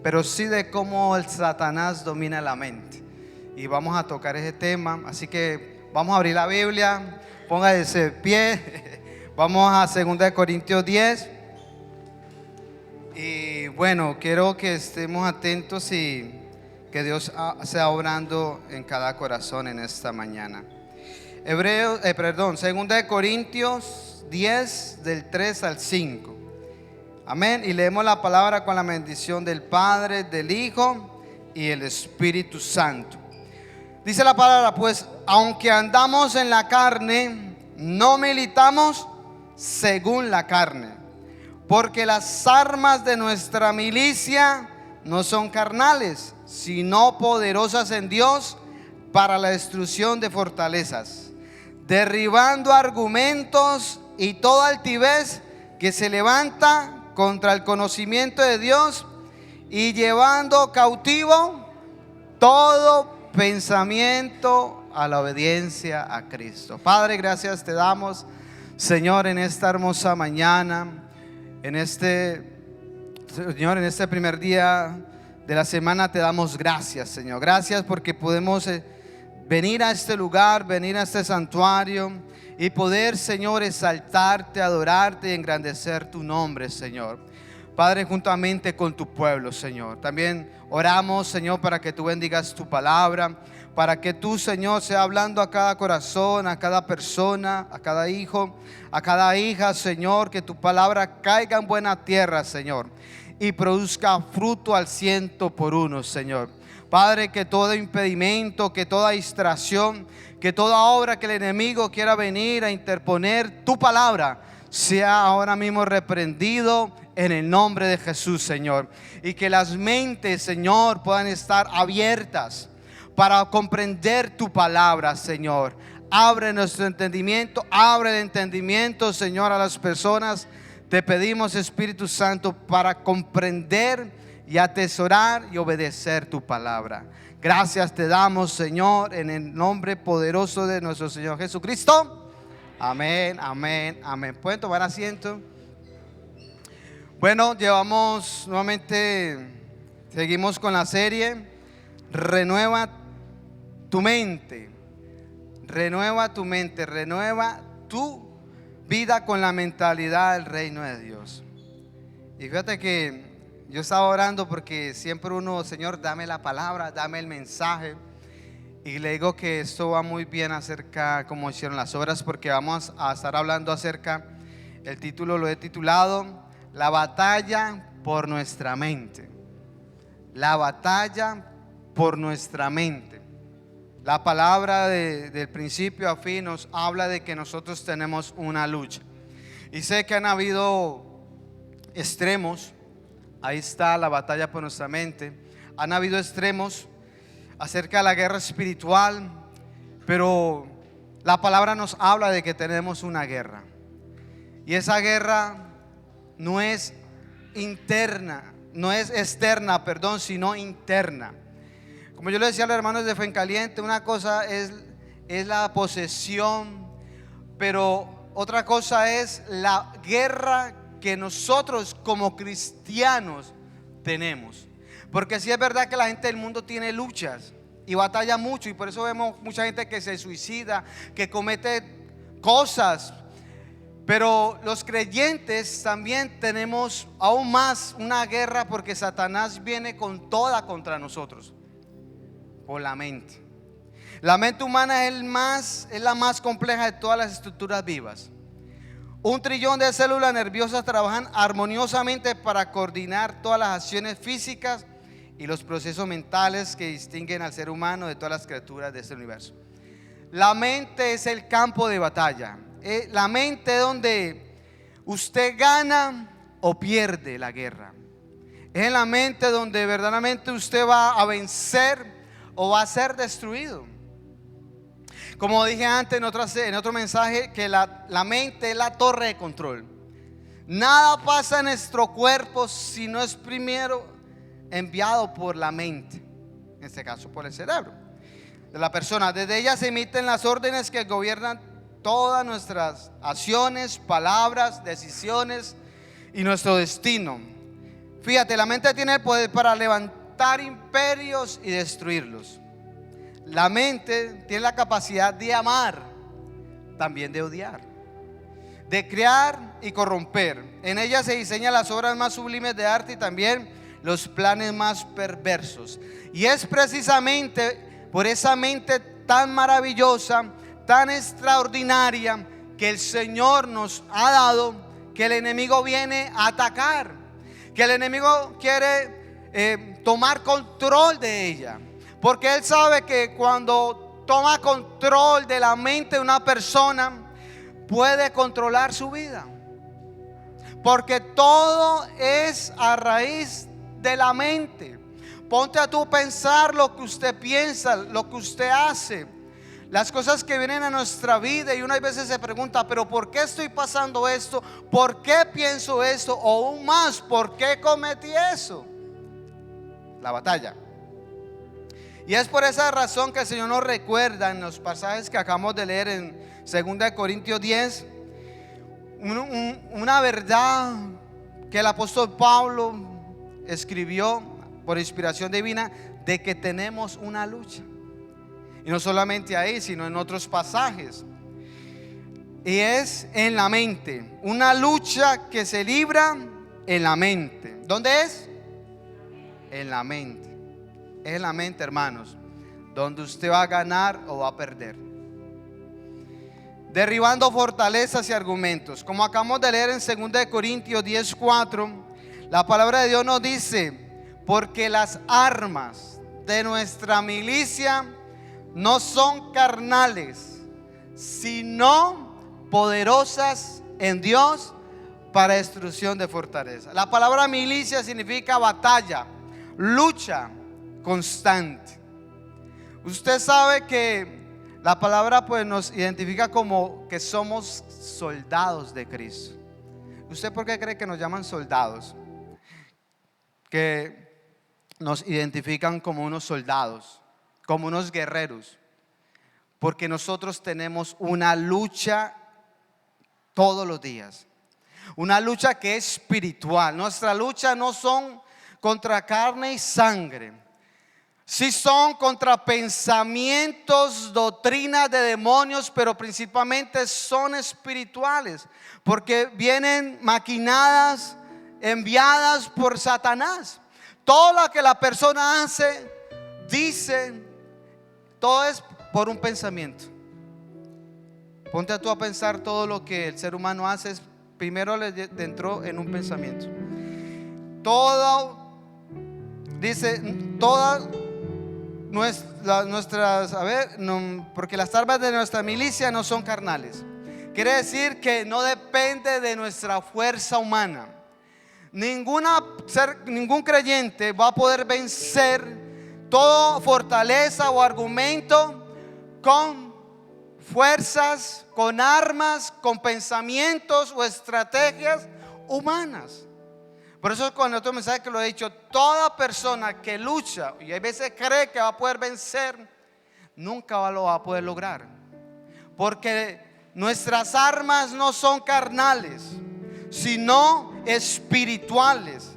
pero sí de cómo el Satanás domina la mente. Y vamos a tocar ese tema, así que vamos a abrir la Biblia, póngase de pie, vamos a 2 Corintios 10. Y bueno, quiero que estemos atentos y que Dios sea obrando en cada corazón en esta mañana. 2 Corintios 10 del 3 al 5. Amén. Y leemos la palabra con la bendición del Padre, del Hijo y el Espíritu Santo. Dice la palabra: pues aunque andamos en la carne, no militamos según la carne, porque las armas de nuestra milicia no son carnales, sino poderosas en Dios para la destrucción de fortalezas, derribando argumentos y toda altivez que se levanta contra el conocimiento de Dios, y llevando cautivo todo pensamiento a la obediencia a Cristo. Padre, gracias te damos, Señor, en esta hermosa mañana, Señor, en este primer día de la semana te damos gracias, Señor. Gracias porque podemos venir a este lugar, venir a este santuario y poder, Señor, exaltarte, adorarte y engrandecer tu nombre, Señor. Padre, juntamente con tu pueblo, Señor. También oramos, Señor, para que tú bendigas tu palabra, para que tú, Señor, sea hablando a cada corazón, a cada persona, a cada hijo, a cada hija, Señor. Que tu palabra caiga en buena tierra, Señor, y produzca fruto al 100%, Señor. Padre, que todo impedimento, que toda distracción, que toda obra que el enemigo quiera venir a interponer tu palabra, sea ahora mismo reprendido en el nombre de Jesús, Señor. Y que las mentes, Señor, puedan estar abiertas para comprender tu palabra, Señor. Abre nuestro entendimiento, abre el entendimiento, Señor, a las personas. Te pedimos, Espíritu Santo, para comprender y atesorar y obedecer tu palabra. Gracias te damos, Señor, en el nombre poderoso de nuestro Señor Jesucristo. Amén, amén, amén. ¿Pueden tomar asiento? Bueno, seguimos con la serie Renueva tu mente. Renueva tu mente, renueva tu vida con la mentalidad del reino de Dios. Y fíjate que yo estaba orando porque siempre uno, Señor, dame la palabra, dame el mensaje. Y le digo que esto va muy bien acerca como hicieron las obras, porque vamos a estar hablando acerca, el título lo he titulado La batalla por nuestra mente. La batalla por nuestra mente. La palabra del principio a fin nos habla de que nosotros tenemos una lucha. Y sé que han habido extremos. Ahí está la batalla por nuestra mente. Han habido extremos acerca de la guerra espiritual, pero la palabra nos habla de que tenemos una guerra. Y esa guerra no es externa, sino interna. Como yo le decía a los hermanos de Fe en Caliente, una cosa es la posesión, pero otra cosa es la guerra que nosotros como cristianos tenemos. Porque sí es verdad que la gente del mundo tiene luchas y batalla mucho, y por eso vemos mucha gente que se suicida, que comete cosas. Pero los creyentes también tenemos aún más una guerra, porque Satanás viene con toda contra nosotros, por la mente. La mente humana es la más compleja de todas las estructuras vivas. 1 trillón de células nerviosas trabajan armoniosamente para coordinar todas las acciones físicas y los procesos mentales que distinguen al ser humano de todas las criaturas de este universo. La mente es el campo de batalla. La mente es donde usted gana o pierde la guerra. Es en la mente donde verdaderamente usted va a vencer o va a ser destruido. Como dije antes en otro mensaje, que la mente es la torre de control. Nada pasa en nuestro cuerpo si no es primero enviado por la mente, en este caso por el cerebro de la persona. Desde ella se emiten las órdenes que gobiernan todas nuestras acciones, palabras, decisiones y nuestro destino. Fíjate, la mente tiene el poder para levantar imperios y destruirlos. La mente tiene la capacidad de amar, también de odiar, de crear y corromper. En ella se diseñan las obras más sublimes de arte y también los planes más perversos. Y es precisamente por esa mente tan maravillosa, tan extraordinaria, que el Señor nos ha dado, que el enemigo viene a atacar, que el enemigo quiere tomar control de ella, porque él sabe que cuando toma control de la mente de una persona, puede controlar su vida, porque todo es a raíz de la mente. Ponte a tú pensar lo que usted piensa, lo que usted hace, las cosas que vienen a nuestra vida, y una veces se pregunta, pero ¿por qué estoy pasando esto? ¿Por qué pienso esto? O aún más, ¿por qué cometí eso? La batalla. Y es por esa razón que el Señor nos recuerda en los pasajes que acabamos de leer en 2 Corintios 10, una verdad que el apóstol Pablo escribió por inspiración divina, de que tenemos una lucha. Y no solamente ahí, sino en otros pasajes. Y es en la mente, una lucha que se libra en la mente. ¿Dónde es? En la mente. Es en la mente, hermanos, donde usted va a ganar o va a perder. Derribando fortalezas y argumentos. Como acabamos de leer en 2 Corintios 10:4, la palabra de Dios nos dice: porque las armas de nuestra milicia no son carnales, sino poderosas en Dios para destrucción de fortaleza. La palabra milicia significa batalla, lucha constante. Usted sabe que la palabra pues nos identifica como que somos soldados de Cristo. ¿Usted por qué cree que nos llaman soldados? Que nos identifican como unos soldados, como unos guerreros, porque nosotros tenemos una lucha todos los días, una lucha que es espiritual. Nuestra lucha no son contra carne y sangre, sí son contra pensamientos, doctrinas de demonios, pero principalmente son espirituales, porque vienen maquinadas, enviadas por Satanás. Todo lo que la persona hace, dice, todo es por un pensamiento. Ponte a tú a pensar, todo lo que el ser humano hace primero le entró en un pensamiento. Todo, dice, todas nuestras, porque las armas de nuestra milicia no son carnales. Quiere decir que no depende de nuestra fuerza humana. Ningún creyente va a poder vencer toda fortaleza o argumento con fuerzas, con armas, con pensamientos o estrategias humanas. Por eso con otro mensaje que lo he dicho, toda persona que lucha y a veces cree que va a poder vencer, nunca lo va a poder lograr, porque nuestras armas no son carnales, sino espirituales.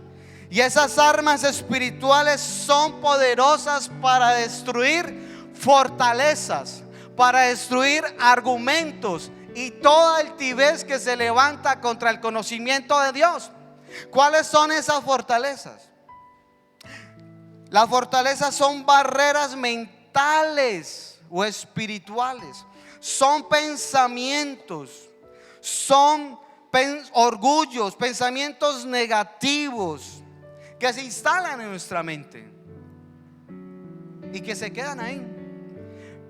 Y esas armas espirituales son poderosas para destruir fortalezas, para destruir argumentos y toda altivez que se levanta contra el conocimiento de Dios. ¿Cuáles son esas fortalezas? Las fortalezas son barreras mentales o espirituales, son pensamientos, son orgullos, pensamientos negativos que se instalan en nuestra mente y que se quedan ahí,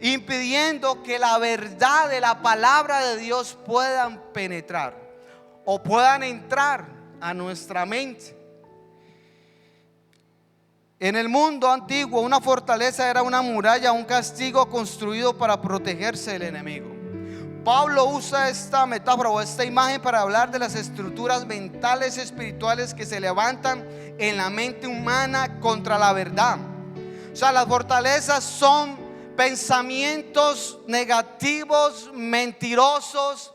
impidiendo que la verdad de la palabra de Dios puedan penetrar o puedan entrar a nuestra mente. En el mundo antiguo, una fortaleza era una muralla, un castigo construido para protegerse del enemigo. Pablo usa esta metáfora o esta imagen para hablar de las estructuras mentales y espirituales que se levantan en la mente humana contra la verdad. O sea, las fortalezas son pensamientos negativos, mentirosos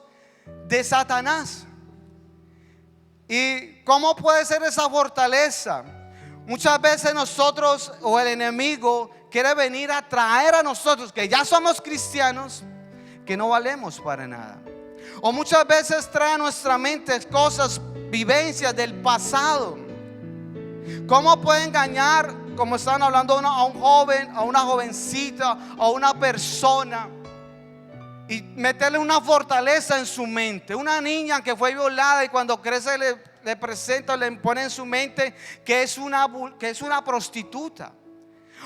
de Satanás. Y cómo puede ser esa fortaleza? Muchas veces nosotros o el enemigo quiere venir a traer a nosotros, que ya somos cristianos, que no valemos para nada. O muchas veces trae a nuestra mente cosas, vivencias del pasado. ¿Cómo puede engañar, como estaban hablando, a un joven, a una jovencita, a una persona, y meterle una fortaleza en su mente? Una niña que fue violada y cuando crece le presenta, le pone en su mente que es una prostituta.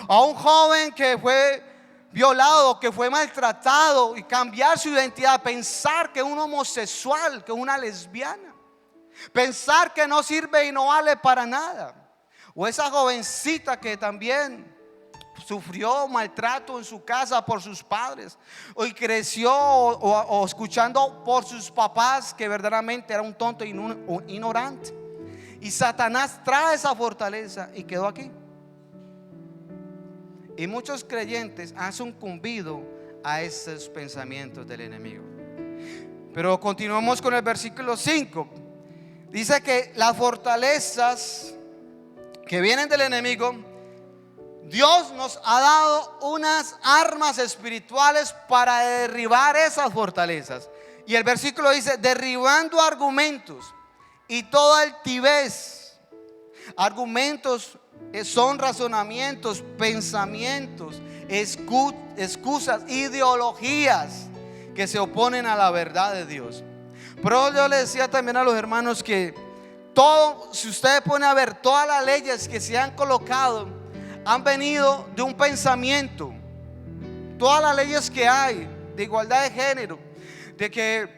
A un joven que fue violado, que fue maltratado, y cambiar su identidad, pensar que es un homosexual, que es una lesbiana, pensar que no sirve y no vale para nada. O esa jovencita que también sufrió maltrato en su casa por sus padres, y creció o escuchando por sus papás que verdaderamente era un tonto y un ignorante, y Satanás trae esa fortaleza y quedó aquí. Y muchos creyentes han sucumbido a esos pensamientos del enemigo. Pero continuamos con el versículo 5. Dice que las fortalezas que vienen del enemigo, Dios nos ha dado unas armas espirituales para derribar esas fortalezas. Y el versículo dice: derribando argumentos y toda altivez. Argumentos son razonamientos, pensamientos, excusas, ideologías que se oponen a la verdad de Dios. Pero yo le decía también a los hermanos que todo, si usted pone a ver, todas las leyes que se han colocado han venido de un pensamiento. Todas las leyes que hay de igualdad de género, de que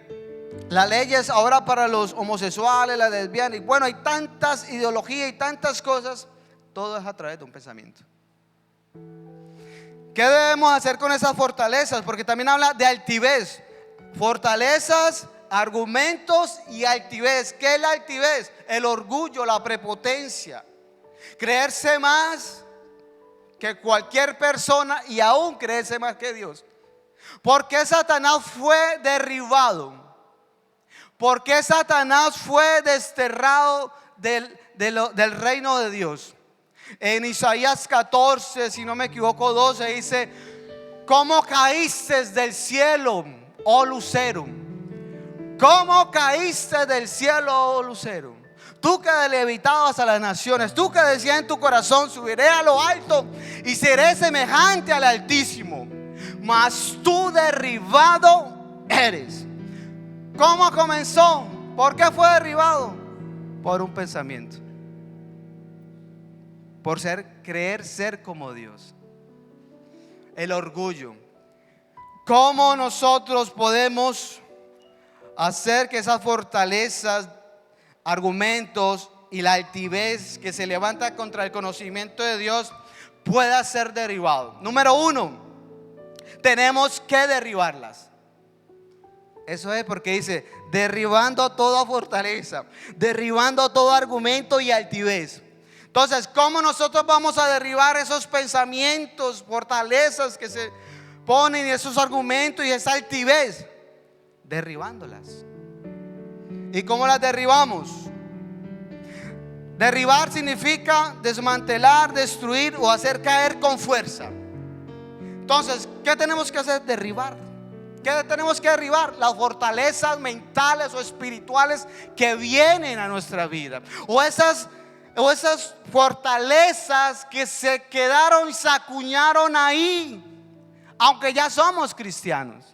las leyes ahora para los homosexuales, las lesbianas, y bueno, hay tantas ideologías y tantas cosas. Todo es a través de un pensamiento. ¿Qué debemos hacer con esas fortalezas? Porque también habla de altivez. Fortalezas, argumentos y altivez. ¿Qué es la altivez? El orgullo, la prepotencia, creerse más que cualquier persona y aún creerse más que Dios. ¿Por qué Satanás fue derribado? ¿Por qué Satanás fue desterrado del reino de Dios? En Isaías 14, si no me equivoco, 12 dice: ¿cómo caíste del cielo, oh lucero? ¿Cómo caíste del cielo, oh lucero? Tú que levitabas a las naciones, tú que decías en tu corazón: subiré a lo alto y seré semejante al Altísimo. Mas tú derribado eres. ¿Cómo comenzó? ¿Por qué fue derribado? Por un pensamiento. Por creer ser como Dios. El orgullo. ¿Cómo nosotros podemos hacer que esas fortalezas, argumentos y la altivez que se levanta contra el conocimiento de Dios pueda ser derribado? Número 1, tenemos que derribarlas. Eso es porque dice: derribando toda fortaleza, derribando todo argumento y altivez. Entonces, ¿cómo nosotros vamos a derribar esos pensamientos, fortalezas que se ponen, y esos argumentos y esa altivez? Derribándolas. ¿Y cómo las derribamos? Derribar significa desmantelar, destruir o hacer caer con fuerza. Entonces, ¿qué tenemos que hacer? Derribar. ¿Qué tenemos que derribar? Las fortalezas mentales o espirituales que vienen a nuestra vida, o esas fortalezas que se quedaron y se acuñaron ahí, aunque ya somos cristianos.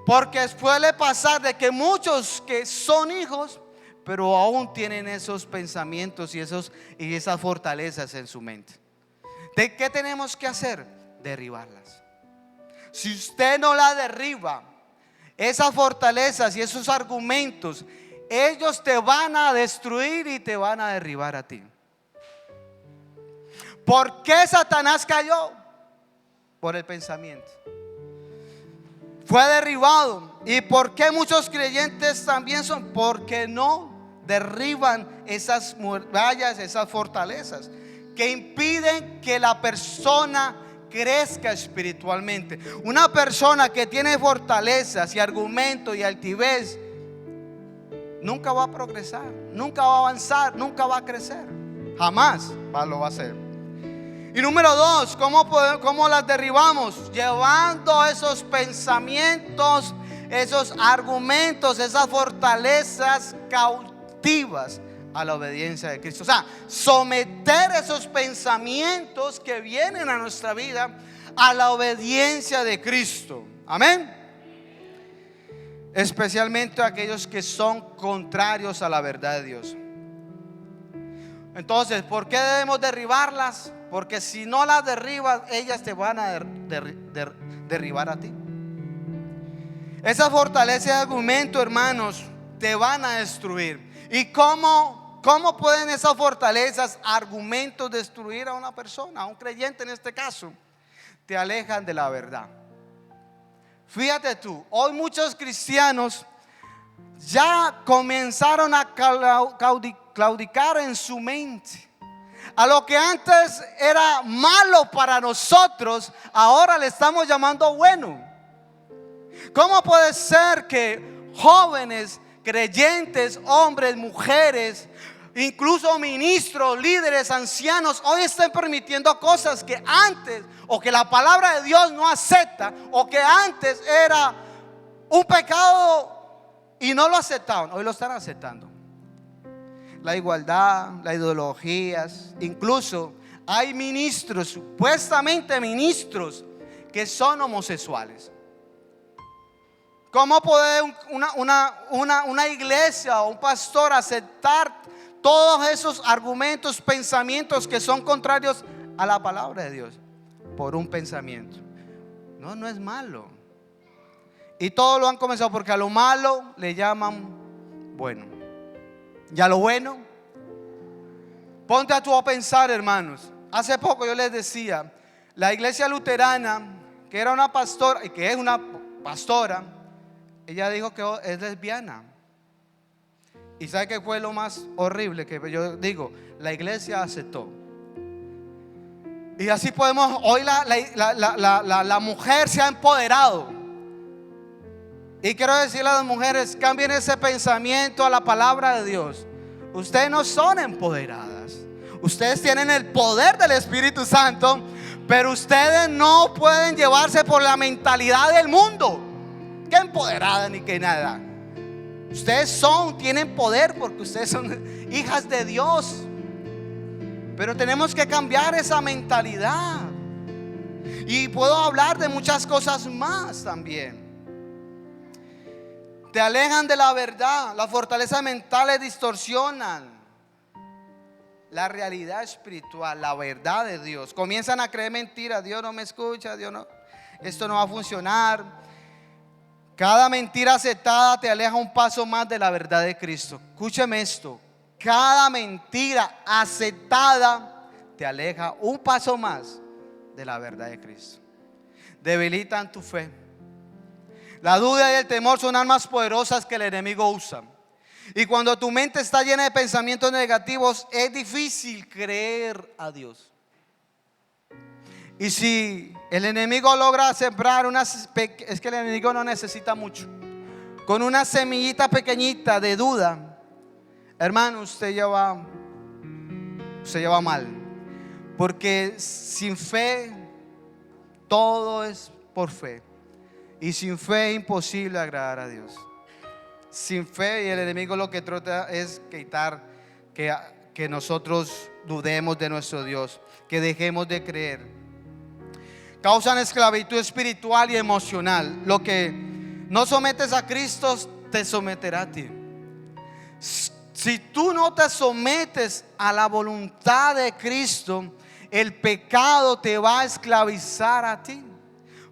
Porque suele pasar de que muchos que son hijos, pero aún tienen esos pensamientos y esas fortalezas en su mente. ¿De qué tenemos que hacer? Derribarlas. Si usted no la derriba, esas fortalezas y esos argumentos, ellos te van a destruir y te van a derribar a ti. ¿Por qué Satanás cayó? Por el pensamiento. Fue derribado. ¿Y por qué muchos creyentes también son? Porque no derriban esas murallas, esas fortalezas que impiden que la persona crezca espiritualmente. Una persona que tiene fortalezas y argumentos y altivez nunca va a progresar, nunca va a avanzar, nunca va a crecer. Jamás lo va a hacer. Y número dos, ¿cómo las derribamos? Llevando esos pensamientos, esos argumentos, esas fortalezas cautivas a la obediencia de Cristo. O sea, someter esos pensamientos que vienen a nuestra vida a la obediencia de Cristo. Amén. Especialmente aquellos que son contrarios a la verdad de Dios. Entonces, ¿por qué debemos derribarlas? Porque si no las derribas, ellas te van a derribar a ti. Esa fortaleza de argumento, hermanos, te van a destruir. ¿Y cómo pueden esas fortalezas, argumentos, destruir a una persona, a un creyente en este caso? Te alejan de la verdad. Fíjate tú, hoy muchos cristianos ya comenzaron a claudicar en su mente. A lo que antes era malo para nosotros, ahora le estamos llamando bueno. ¿Cómo puede ser que jóvenes, creyentes, hombres, mujeres, incluso ministros, líderes, ancianos, hoy estén permitiendo cosas que antes, o que la palabra de Dios no acepta, o que antes era un pecado y no lo aceptaban, hoy lo están aceptando? La igualdad, las ideologías, incluso hay ministros, supuestamente ministros, que son homosexuales. ¿Cómo puede una iglesia o un pastor aceptar todos esos argumentos, pensamientos que son contrarios a la palabra de Dios por un pensamiento? No es malo. Y todos lo han comenzado porque a lo malo le llaman bueno. Y a lo bueno, ponte a tú a pensar, hermanos. Hace poco yo les decía, la iglesia luterana, que era una pastora, y que es una pastora, ella dijo que es lesbiana. ¿Y sabe qué fue lo más horrible? Que yo digo, la iglesia aceptó. Y así podemos, hoy la mujer se ha empoderado. Y quiero decirle a las mujeres, cambien ese pensamiento a la palabra de Dios. Ustedes no son empoderadas. Ustedes tienen el poder del Espíritu Santo, pero ustedes no pueden llevarse por la mentalidad del mundo. Que empoderada ni que nada. Ustedes tienen poder porque ustedes son hijas de Dios. Pero tenemos que cambiar esa mentalidad. Y puedo hablar de muchas cosas más también. Te alejan de la verdad. Las fortalezas mentales distorsionan la realidad espiritual, la verdad de Dios. Comienzan a creer mentiras. Dios no me escucha, Dios no, esto no va a funcionar. Cada mentira aceptada te aleja un paso más de la verdad de Cristo. Escúcheme esto. Cada mentira aceptada te aleja un paso más de la verdad de Cristo. Debilitan tu fe. La duda y el temor son armas poderosas que el enemigo usa. Y cuando tu mente está llena de pensamientos negativos, es difícil creer a Dios. Y si el enemigo logra sembrar es que el enemigo no necesita mucho. Con una semillita pequeñita de duda, hermano, usted ya va mal. Porque sin fe, todo es por fe. Y sin fe es imposible agradar a Dios. Sin fe, y el enemigo lo que trata es quitar que nosotros dudemos de nuestro Dios, que dejemos de creer. Causan esclavitud espiritual y emocional. Lo que no sometes a Cristo te someterá a ti. Si tú no te sometes a la voluntad de Cristo, el pecado te va a esclavizar a ti.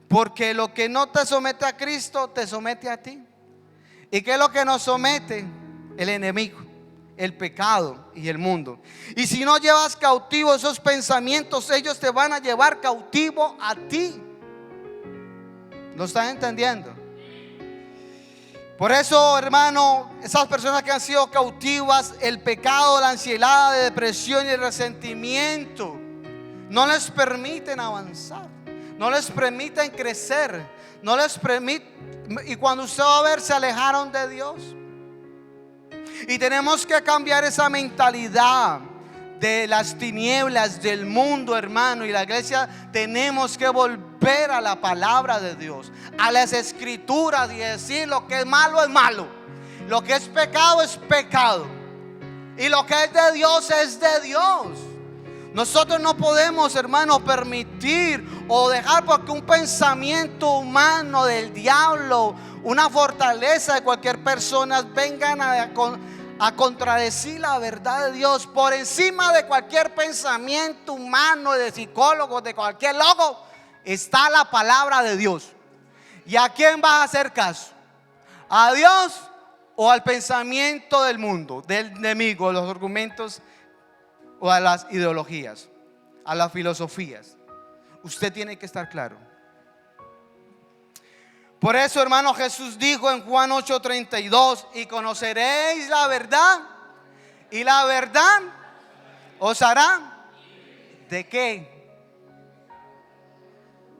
Porque lo que no te somete a Cristo te somete a ti. ¿Y qué es lo que nos somete? El enemigo, el pecado y el mundo. Y si no llevas cautivo esos pensamientos, ellos te van a llevar cautivo a ti. ¿Lo están entendiendo? Por eso, hermano, esas personas que han sido cautivas, el pecado, la ansiedad, la depresión y el resentimiento no les permiten avanzar, no les permiten crecer, no les permiten. Y cuando usted va a ver, se alejaron de Dios. Y tenemos que cambiar esa mentalidad de las tinieblas del mundo, hermano. Y la iglesia tenemos que volver a la palabra de Dios, a las escrituras, y decir: lo que es malo, lo que es pecado, y lo que es de Dios es de Dios. Nosotros no podemos, hermano, permitir o dejar porque un pensamiento humano del diablo, una fortaleza de cualquier persona, vengan a contradecir la verdad de Dios. Por encima de cualquier pensamiento humano, de psicólogos, de cualquier loco, está la palabra de Dios. ¿Y a quién vas a hacer caso? ¿A Dios o al pensamiento del mundo, del enemigo, a los argumentos o a las ideologías, a las filosofías? Usted tiene que estar claro. Por eso, hermano, Jesús dijo en Juan 8:32: y conoceréis la verdad, y la verdad os hará ¿de qué?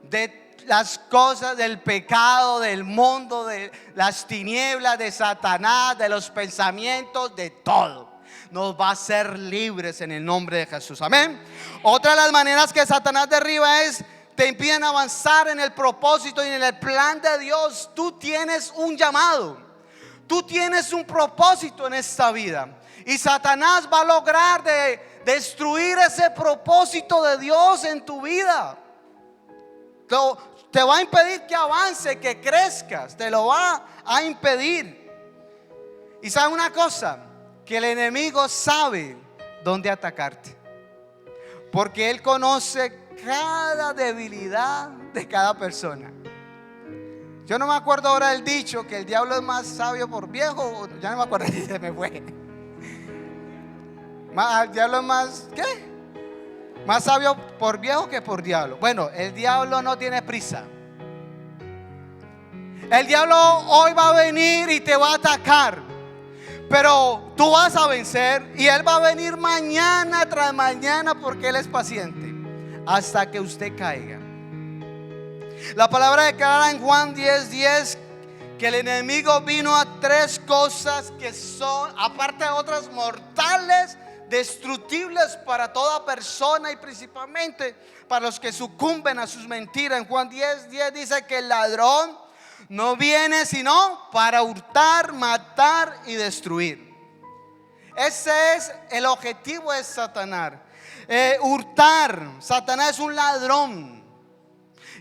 De las cosas del pecado, del mundo, de las tinieblas, de Satanás, de los pensamientos, de todo. Nos va a hacer libres en el nombre de Jesús. Amén. Otra de las maneras que Satanás derriba es: te impiden avanzar en el propósito y en el plan de Dios. Tú tienes un llamado, tú tienes un propósito en esta vida, y Satanás va a lograr de destruir ese propósito de Dios en tu vida. Te va a impedir que avance, que crezcas, te lo va a impedir. Y sabe una cosa, que el enemigo sabe dónde atacarte, porque él conoce cada debilidad de cada persona. Yo no me acuerdo ahora del dicho que el diablo es más sabio por viejo. Ya no me acuerdo, se me fue. El diablo es más, ¿qué? Más sabio por viejo que por diablo. Bueno, el diablo no tiene prisa. El diablo hoy va a venir y te va a atacar, pero tú vas a vencer, y él va a venir mañana tras mañana, porque él es paciente hasta que usted caiga. La palabra declara en Juan 10:10 que el enemigo vino a tres cosas que son, aparte de otras, mortales, destructibles para toda persona, y principalmente para los que sucumben a sus mentiras. En Juan 10:10 dice que el ladrón no viene sino para hurtar, matar y destruir. Ese es el objetivo de Satanás. Hurtar. Satanás es un ladrón,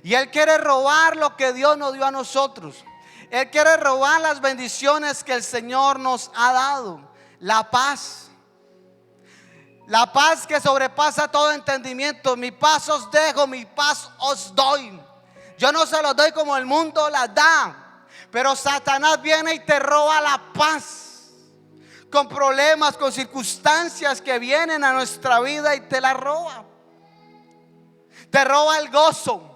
y él quiere robar lo que Dios nos dio a nosotros. Él quiere robar las bendiciones que el Señor nos ha dado. La paz. La paz que sobrepasa todo entendimiento. Mi paz os dejo, mi paz os doy. Yo no se los doy como el mundo la da. Pero Satanás viene y te roba la paz, con problemas, con circunstancias que vienen a nuestra vida, y te la roba. Te roba el gozo.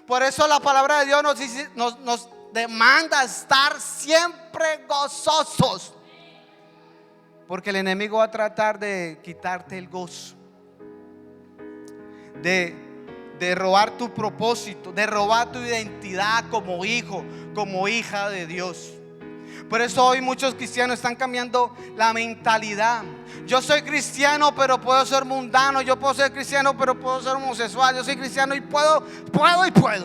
Por eso la palabra de Dios nos demanda estar siempre gozosos, porque el enemigo va a tratar de quitarte el gozo, de robar tu propósito, de robar tu identidad como hijo, como hija de Dios. Por eso hoy muchos cristianos están cambiando la mentalidad. Yo soy cristiano, pero puedo ser mundano. Yo puedo ser cristiano, pero puedo ser homosexual. Yo soy cristiano y puedo.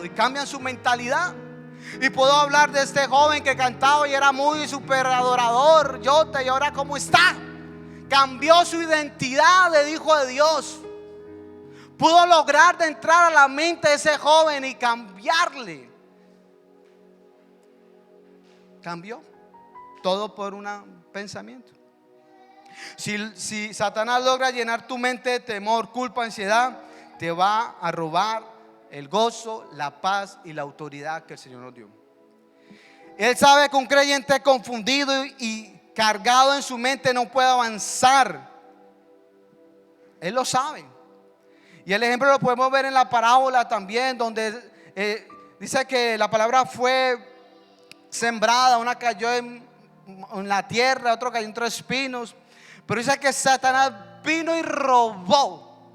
Y cambian su mentalidad. Y puedo hablar de este joven que cantaba y era muy super adorador, y ahora ¿cómo está? Cambió su identidad de hijo de Dios. Pudo lograr de entrar a la mente de ese joven y cambiarle. Cambió todo por un pensamiento. Si Satanás logra llenar tu mente de temor, culpa, ansiedad, te va a robar el gozo, la paz y la autoridad que el Señor nos dio. Él sabe que un creyente confundido y cargado en su mente no puede avanzar. Él lo sabe. Y el ejemplo lo podemos ver en la parábola también, donde dice que la palabra fue sembrada, una cayó en la tierra, otro cayó entre espinos. Pero dice que Satanás vino y robó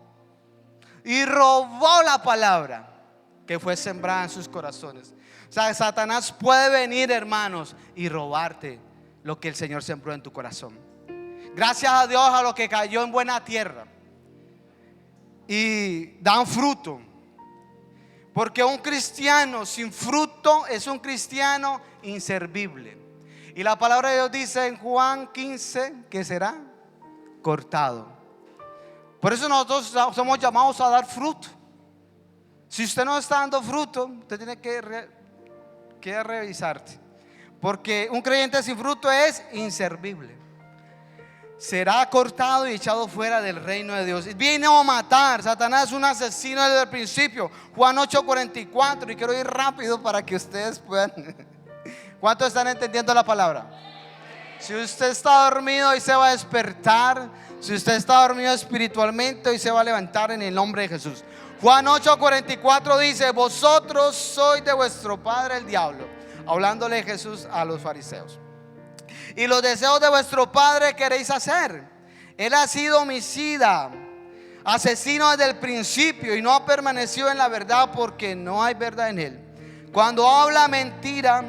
la palabra que fue sembrada en sus corazones. O sea, Satanás puede venir, hermanos, y robarte lo que el Señor sembró en tu corazón. Gracias a Dios a lo que cayó en buena tierra y dan fruto. Porque un cristiano sin fruto es un cristiano inservible. Y la palabra de Dios dice en Juan 15 que será cortado. Por eso nosotros somos llamados a dar fruto. Si usted no está dando fruto, usted tiene que revisarte. Porque un creyente sin fruto es inservible. Será cortado y echado fuera del reino de Dios. Vino a matar. Satanás es un asesino desde el principio. Juan 8:44. Y quiero ir rápido para que ustedes puedan. ¿Cuántos están entendiendo la palabra? Si usted está dormido, hoy se va a despertar. Si usted está dormido espiritualmente, hoy se va a levantar en el nombre de Jesús. Juan 8:44 dice: vosotros sois de vuestro padre el diablo. Hablándole Jesús a los fariseos. Y los deseos de vuestro padre queréis hacer. Él ha sido homicida, asesino desde el principio, y no ha permanecido en la verdad, porque no hay verdad en él. Cuando habla mentira,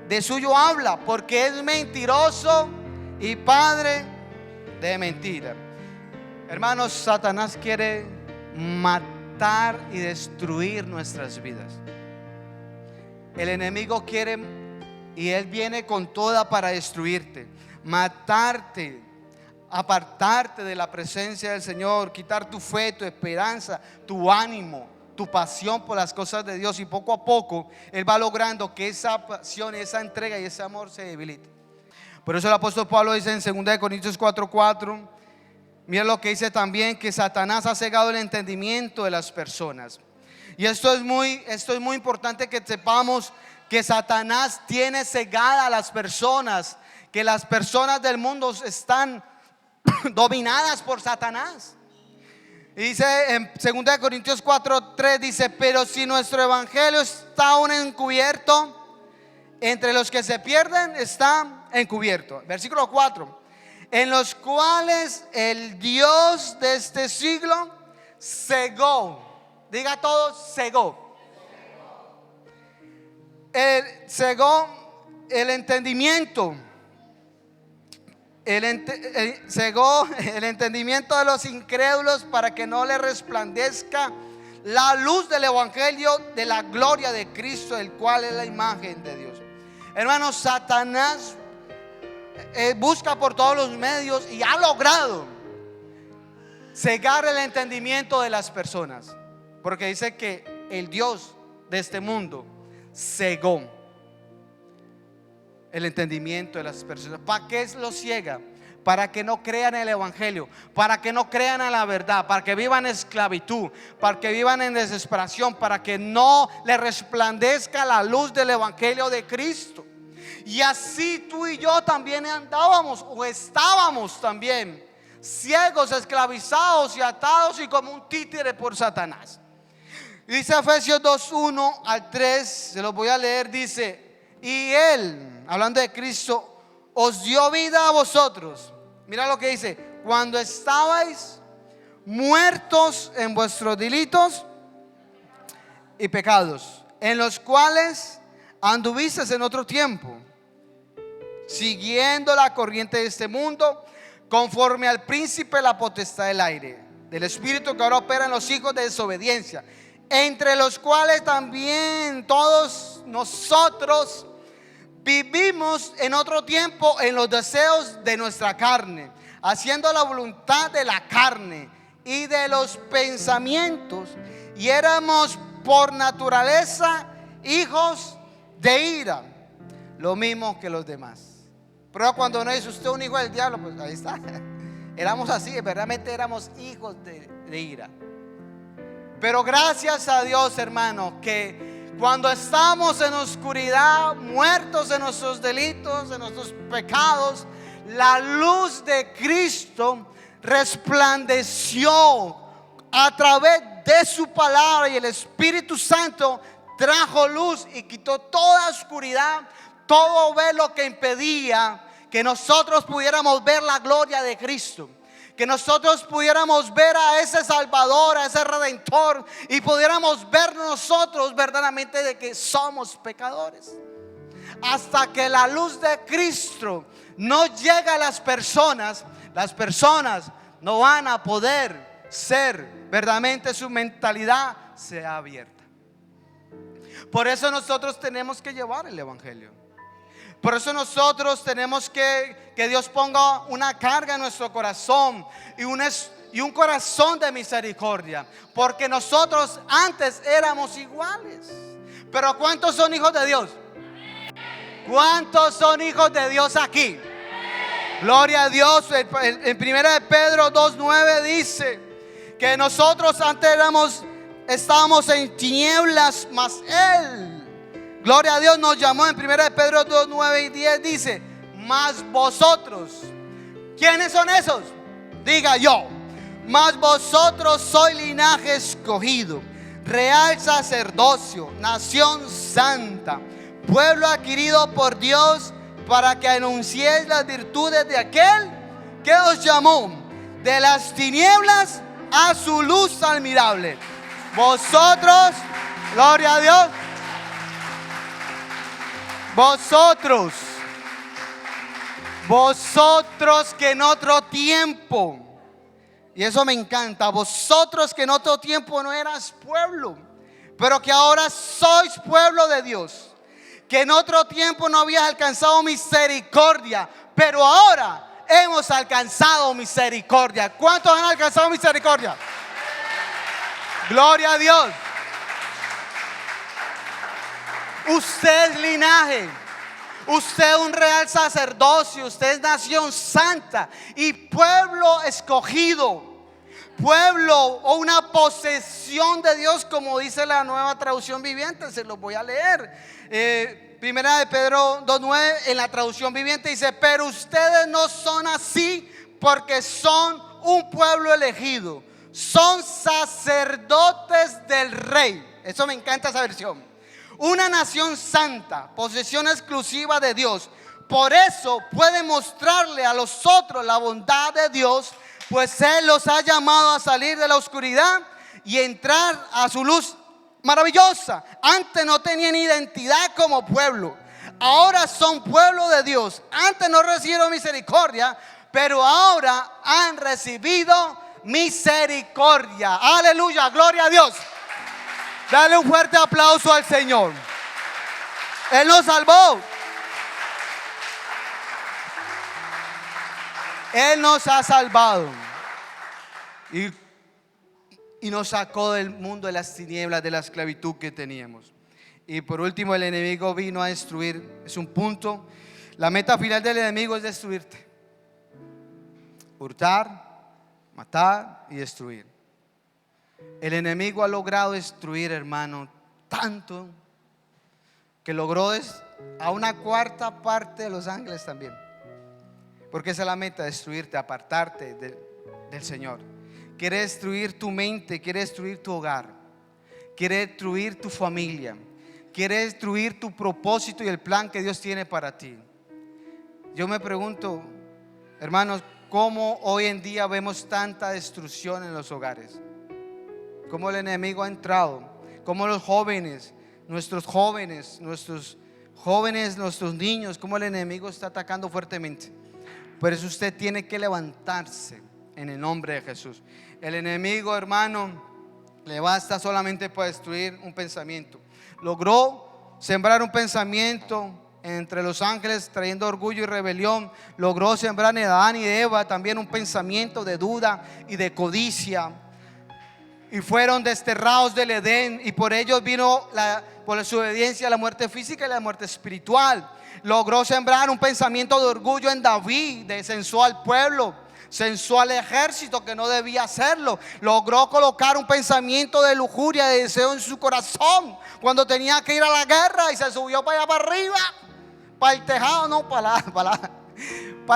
de suyo habla, porque es mentiroso y padre de mentira. Hermanos, Satanás quiere matar y destruir nuestras vidas. El enemigo quiere, y él viene con toda para destruirte, matarte, apartarte de la presencia del Señor, quitar tu fe, tu esperanza, tu ánimo, tu pasión por las cosas de Dios. Y poco a poco él va logrando que esa pasión, esa entrega y ese amor se debilite. Por eso el apóstol Pablo dice en 2 Corintios 4:4, mira lo que dice también, que Satanás ha cegado el entendimiento de las personas. Y esto es muy importante que sepamos, que Satanás tiene cegada a las personas, que las personas del mundo están dominadas por Satanás. Y dice en 2 Corintios 4:3, dice: pero si nuestro evangelio está aún encubierto, entre los que se pierden está encubierto. Versículo 4: en los cuales el Dios de este siglo cegó. Diga todo: cegó. Cegó el entendimiento. Cegó el entendimiento de los incrédulos, para que no le resplandezca la luz del evangelio de la gloria de Cristo, el cual es la imagen de Dios. Hermanos, Satanás busca por todos los medios y ha logrado cegar el entendimiento de las personas, porque dice que el Dios de este mundo cegó el entendimiento de las personas. ¿Para qué lo ciega? Para que no crean el evangelio, para que no crean a la verdad, para que vivan en esclavitud, para que vivan en desesperación, para que no le resplandezca la luz del evangelio de Cristo. Y así tú y yo también andábamos, o estábamos también, ciegos, esclavizados y atados, y como un títere por Satanás. Dice Efesios 2:1 al 3, se los voy a leer. Dice: y él, hablando de Cristo, os dio vida a vosotros. Mira lo que dice: cuando estabais muertos en vuestros delitos y pecados, en los cuales anduvisteis en otro tiempo, siguiendo la corriente de este mundo, conforme al príncipe de la potestad del aire, del espíritu que ahora opera en los hijos de desobediencia, entre los cuales también todos nosotros vivimos en otro tiempo en los deseos de nuestra carne, haciendo la voluntad de la carne y de los pensamientos, y éramos por naturaleza hijos de ira, lo mismo que los demás. Pero cuando no es usted un hijo del diablo, pues ahí está. Éramos así, verdaderamente éramos hijos de ira. Pero gracias a Dios, hermano, que cuando estamos en oscuridad, muertos en nuestros delitos, en nuestros pecados, la luz de Cristo resplandeció a través de su palabra, y el Espíritu Santo trajo luz y quitó toda oscuridad, todo velo que impedía que nosotros pudiéramos ver la gloria de Cristo, que nosotros pudiéramos ver a ese Salvador, a ese Redentor, y pudiéramos ver nosotros verdaderamente de que somos pecadores. Hasta que la luz de Cristo no llega a las personas, las personas no van a poder ser verdaderamente, su mentalidad sea abierta. Por eso nosotros tenemos que llevar el evangelio. Por eso nosotros tenemos que Dios ponga una carga en nuestro corazón y un corazón de misericordia, porque nosotros antes éramos iguales. Pero ¿cuántos son hijos de Dios? ¿Cuántos son hijos de Dios aquí? Gloria a Dios. En 1 de Pedro 2:9 dice que nosotros antes estábamos en tinieblas, mas Él, gloria a Dios, nos llamó. En 1 de Pedro 2:9 y 10 dice: mas vosotros, ¿quiénes son esos? Diga yo. Mas vosotros sois linaje escogido, real sacerdocio, nación santa, pueblo adquirido por Dios, para que anunciéis las virtudes de aquel que os llamó de las tinieblas a su luz admirable. Vosotros, gloria a Dios, vosotros que en otro tiempo, y eso me encanta, vosotros que en otro tiempo no eras pueblo, pero que ahora sois pueblo de Dios, que en otro tiempo no habías alcanzado misericordia, pero ahora hemos alcanzado misericordia. ¿Cuántos han alcanzado misericordia? Gloria a Dios. Usted es linaje, usted es un real sacerdocio, usted es nación santa y pueblo escogido, pueblo o una posesión de Dios, como dice la Nueva Traducción Viviente. Se los voy a leer. Primera de Pedro 2:9 en la Traducción Viviente dice: pero ustedes no son así, porque son un pueblo elegido, son sacerdotes del Rey. Eso me encanta, esa versión. Una nación santa, posesión exclusiva de Dios. Por eso pueden mostrarle a los otros la bondad de Dios, pues Él los ha llamado a salir de la oscuridad y entrar a su luz maravillosa. Antes no tenían identidad como pueblo, ahora son pueblo de Dios. Antes no recibieron misericordia, pero ahora han recibido misericordia. Aleluya, gloria a Dios. Dale un fuerte aplauso al Señor. Él nos salvó. Él nos ha salvado y nos sacó del mundo de las tinieblas, de la esclavitud que teníamos. Y por último, el enemigo vino a destruir. Es un punto. La meta final del enemigo es destruirte: hurtar, matar y destruir. El enemigo ha logrado destruir, hermano, tanto que logró a una cuarta parte de los ángeles también. Porque esa es la meta: destruirte, apartarte del Señor. Quiere destruir tu mente, quiere destruir tu hogar, quiere destruir tu familia, quiere destruir tu propósito y el plan que Dios tiene para ti. Yo me pregunto, hermanos, ¿cómo hoy en día vemos tanta destrucción en los hogares? ¿Cómo el enemigo ha entrado? ¿Cómo los jóvenes, nuestros niños, cómo el enemigo está atacando fuertemente? Por eso usted tiene que levantarse en el nombre de Jesús. El enemigo, hermano, le basta solamente para destruir un pensamiento. Logró sembrar un pensamiento entre los ángeles, trayendo orgullo y rebelión. Logró sembrar en Adán y Eva también un pensamiento de duda y de codicia, y fueron desterrados del Edén, y por ellos vino por su obediencia la muerte física y la muerte espiritual. Logró sembrar un pensamiento de orgullo en David, de sensual pueblo, sensual ejército que no debía hacerlo. Logró colocar un pensamiento de lujuria, de deseo en su corazón cuando tenía que ir a la guerra, y se subió para allá para arriba, para el tejado, no, para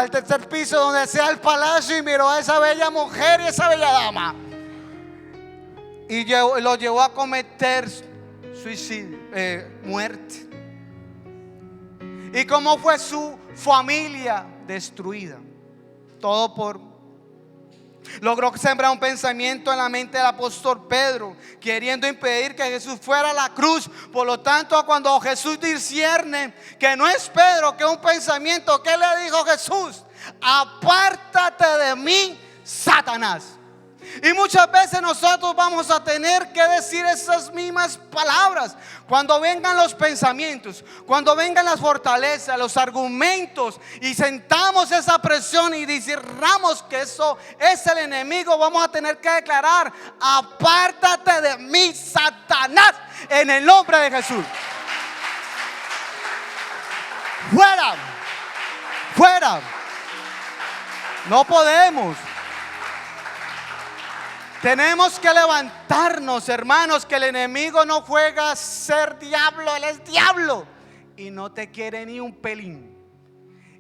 el tercer piso, donde sea el palacio, y miró a esa bella mujer y esa bella dama, y lo llevó a cometer suicidio, muerte. ¿Y cómo fue su familia destruida? Todo logró sembrar un pensamiento en la mente del apóstol Pedro, queriendo impedir que Jesús fuera a la cruz. Por lo tanto, cuando Jesús discierne que no es Pedro, que es un pensamiento, ¿qué le dijo Jesús? apártate de mí, Satanás. Y muchas veces nosotros vamos a tener que decir esas mismas palabras cuando vengan los pensamientos, cuando vengan las fortalezas, los argumentos, y sentamos esa presión y decimos que eso es el enemigo. Vamos a tener que declarar: apártate de mí, Satanás, en el nombre de Jesús. Fuera, fuera. No podemos. Tenemos que levantarnos, hermanos, que el enemigo no juega a ser diablo, él es diablo y no te quiere ni un pelín.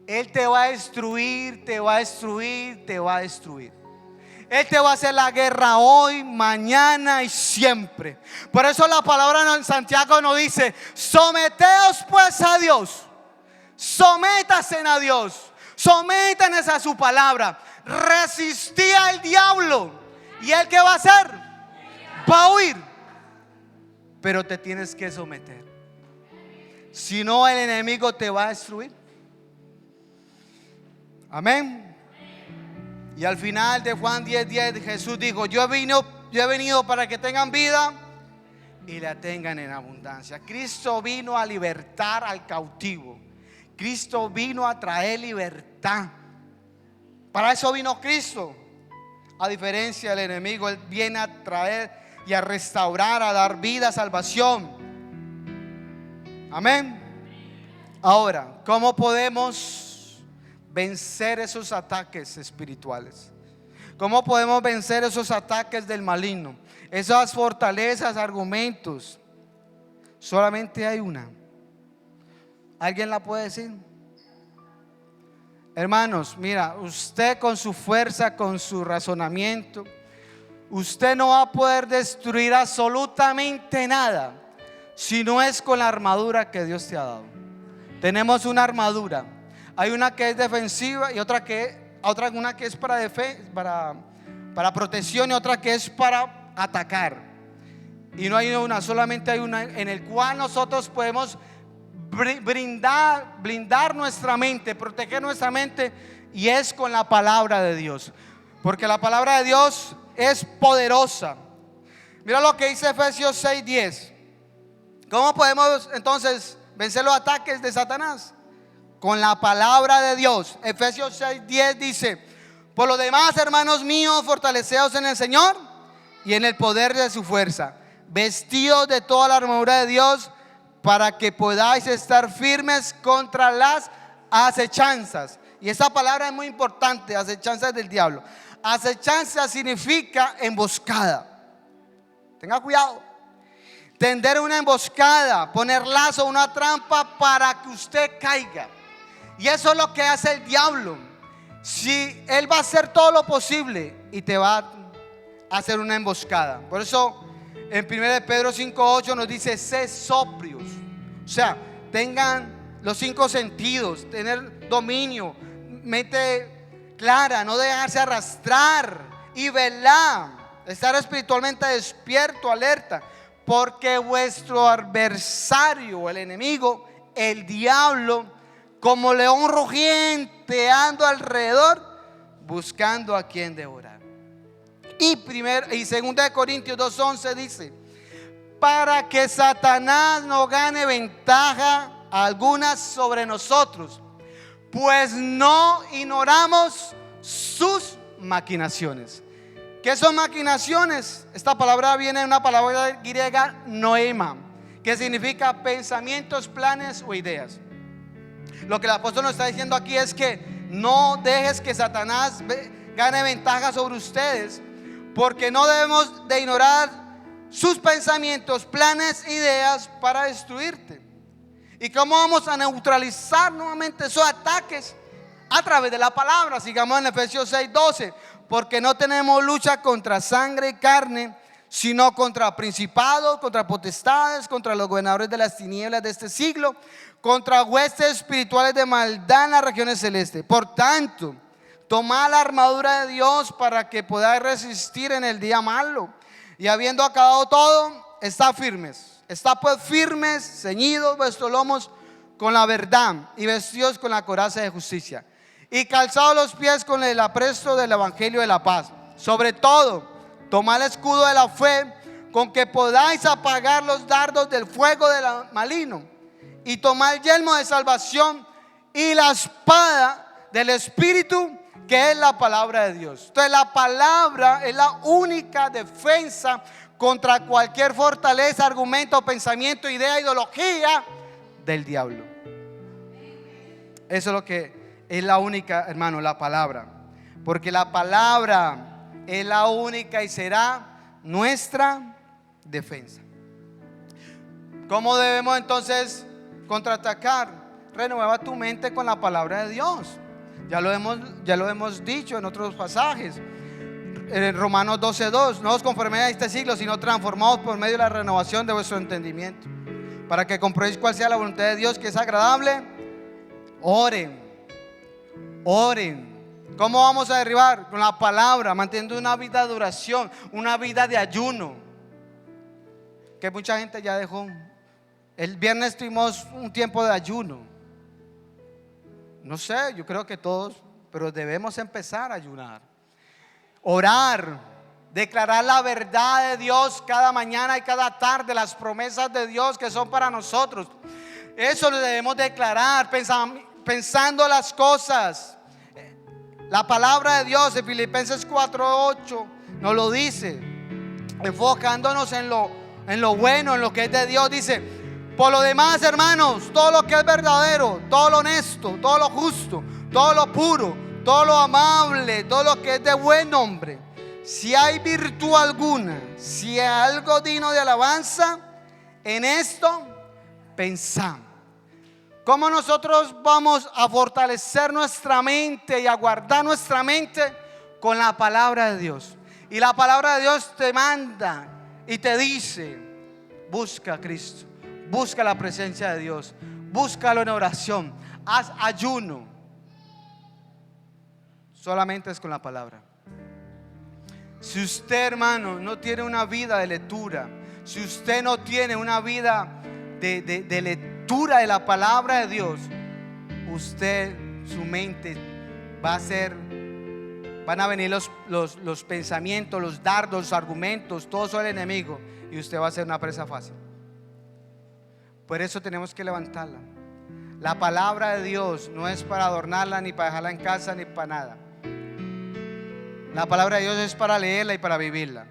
Él te va a destruir, te va a destruir, te va a destruir. Él te va a hacer la guerra hoy, mañana y siempre. Por eso la palabra en Santiago nos dice: someteos pues a Dios, sométase a Dios, sométanse a su palabra, resistí al diablo. ¿Y él qué va a hacer? Va a huir. Pero te tienes que someter. Si no, el enemigo te va a destruir. Amén. Y al final de Juan 10:10 Jesús dijo: yo he venido para que tengan vida y la tengan en abundancia. Cristo vino a libertar al cautivo. Cristo vino a traer libertad. Para eso vino Cristo. A diferencia del enemigo, Él viene a traer y a restaurar, a dar vida, salvación. Amén. Ahora, ¿cómo podemos vencer esos ataques espirituales? ¿Cómo podemos vencer esos ataques del maligno? Esas fortalezas, argumentos. Solamente hay una. ¿Alguien la puede decir? Hermanos, mira, usted con su fuerza, con su razonamiento, usted no va a poder destruir absolutamente nada si no es con la armadura que Dios te ha dado. Tenemos una armadura. Hay una que es defensiva y una que es para protección, y otra que es para atacar. Y no hay una, solamente hay una en el cual nosotros podemos blindar nuestra mente, proteger nuestra mente, y es con la palabra de Dios, porque la palabra de Dios es poderosa. Mira lo que dice Efesios 6:10. ¿Cómo podemos entonces vencer los ataques de Satanás? Con la palabra de Dios. Efesios 6:10 dice: por lo demás, hermanos míos, fortaleceos en el Señor y en el poder de su fuerza, vestidos de toda la armadura de Dios, para que podáis estar firmes contra las acechanzas. Y esa palabra es muy importante: acechanzas del diablo. Acechanza significa emboscada. Tenga cuidado. Tender una emboscada, poner lazo, una trampa para que usted caiga. Y eso es lo que hace el diablo. Si él va a hacer todo lo posible y te va a hacer una emboscada. Por eso en 1 Pedro 5:8 nos dice: sed sobrios. O sea, tengan los 5 sentidos, tener dominio, mente clara, no dejarse arrastrar y velar, estar espiritualmente despierto, alerta, porque vuestro adversario, el enemigo, el diablo, como león rugiente, anda alrededor buscando a quien devorar. Y 2 Corintios 2:11 dice: para que Satanás no gane ventaja alguna sobre nosotros, pues no ignoramos sus maquinaciones. ¿Qué son maquinaciones? Esta palabra viene de una palabra griega, noema, que significa pensamientos, planes o ideas. Lo que el apóstol nos está diciendo aquí es que no dejes que Satanás gane ventaja sobre ustedes, porque no debemos de ignorar sus pensamientos, planes, ideas para destruirte. ¿Y cómo vamos a neutralizar nuevamente esos ataques? A través de la palabra. Sigamos en Efesios 6:12. Porque no tenemos lucha contra sangre y carne, sino contra principados, contra potestades, contra los gobernadores de las tinieblas de este siglo, contra huestes espirituales de maldad en las regiones celestes. Por tanto, tomad la armadura de Dios para que podáis resistir en el día malo, y habiendo acabado todo, está firmes. Está pues firmes, ceñidos vuestros lomos con la verdad y vestidos con la coraza de justicia, y calzados los pies con el apresto del evangelio de la paz. Sobre todo, tomad el escudo de la fe, con que podáis apagar los dardos del fuego del maligno, y tomad el yelmo de salvación y la espada del Espíritu, que es la palabra de Dios. Entonces la palabra es la única defensa contra cualquier fortaleza, argumento, pensamiento, idea, ideología del diablo. Eso es lo que es la única, hermano, la palabra. Porque la palabra es la única y será nuestra defensa. ¿Cómo debemos entonces contraatacar? Renueva tu mente con la palabra de Dios. Ya lo hemos dicho en otros pasajes. En Romanos 12:2, no os conforméis a este siglo, sino transformaos por medio de la renovación de vuestro entendimiento, para que comprobéis cuál sea la voluntad de Dios, que es agradable. Oren. ¿Cómo vamos a derribar? Con la palabra, manteniendo una vida de oración, una vida de ayuno, que mucha gente ya dejó. El viernes tuvimos un tiempo de ayuno. No sé, yo creo que todos, pero debemos empezar a ayunar. Orar, declarar la verdad de Dios cada mañana y cada tarde, las promesas de Dios que son para nosotros. Eso lo debemos declarar, pensando las cosas. La palabra de Dios en Filipenses 4:8 nos lo dice, enfocándonos en lo bueno, en lo que es de Dios. Dice: por lo demás, hermanos, todo lo que es verdadero, todo lo honesto, todo lo justo, todo lo puro, todo lo amable, todo lo que es de buen nombre, si hay virtud alguna, si hay algo digno de alabanza, en esto pensamos. ¿Cómo nosotros vamos a fortalecer nuestra mente y a guardar nuestra mente? Con la palabra de Dios. Y la palabra de Dios te manda y te dice: busca a Cristo, busca la presencia de Dios, búscalo en oración, haz ayuno. Solamente es con la palabra. Si usted, hermano, no tiene una vida de lectura, si usted no tiene una vida de lectura de la palabra de Dios, usted, su mente van a venir los pensamientos, los dardos, los argumentos, todo eso del enemigo, y usted va a ser una presa fácil. Por eso tenemos que levantarla. La palabra de Dios no es para adornarla, ni para dejarla en casa, ni para nada. La palabra de Dios es para leerla y para vivirla.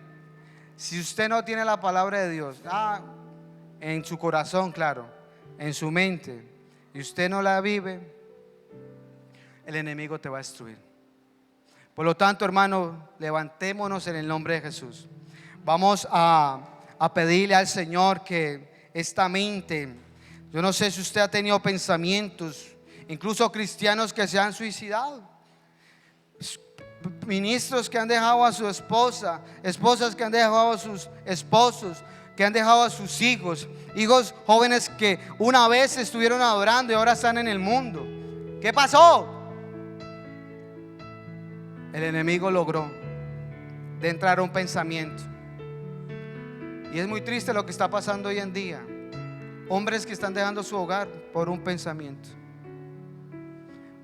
Si usted no tiene la palabra de Dios en su corazón, claro, en su mente, y usted no la vive, el enemigo te va a destruir. Por lo tanto, hermano, levantémonos en el nombre de Jesús. Vamos a pedirle al Señor que esta mente, yo no sé si usted ha tenido pensamientos, incluso cristianos que se han suicidado, ministros que han dejado a su esposa, esposas que han dejado a sus esposos, que han dejado a sus hijos jóvenes que una vez estuvieron adorando y ahora están en el mundo. ¿Qué pasó? El enemigo logró de entrar a un pensamiento. Y es muy triste lo que está pasando hoy en día. Hombres que están dejando su hogar por un pensamiento.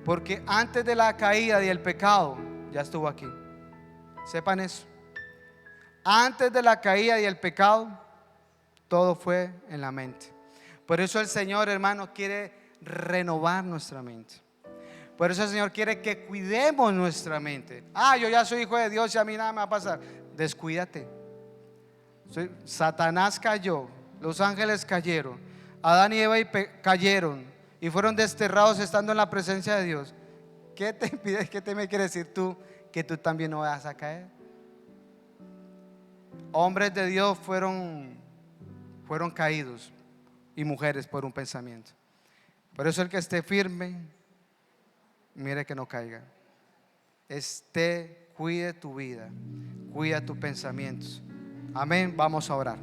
Porque antes de la caída y el pecado ya estuvo aquí. Sepan eso. Antes de la caída y el pecado, todo fue en la mente. Por eso el Señor, hermano, quiere renovar nuestra mente. Por eso el Señor quiere que cuidemos nuestra mente. Yo ya soy hijo de Dios y a mí nada me va a pasar. Descuídate. Satanás cayó, los ángeles cayeron, Adán y Eva cayeron y fueron desterrados estando en la presencia de Dios. ¿Qué te impide? ¿Qué te me quieres decir tú? Que tú también no vas a caer. Hombres de Dios fueron caídos, y mujeres por un pensamiento. Por eso el que esté firme, mire que no caiga. Cuide tu vida, cuida tus pensamientos. Amén. Vamos a orar.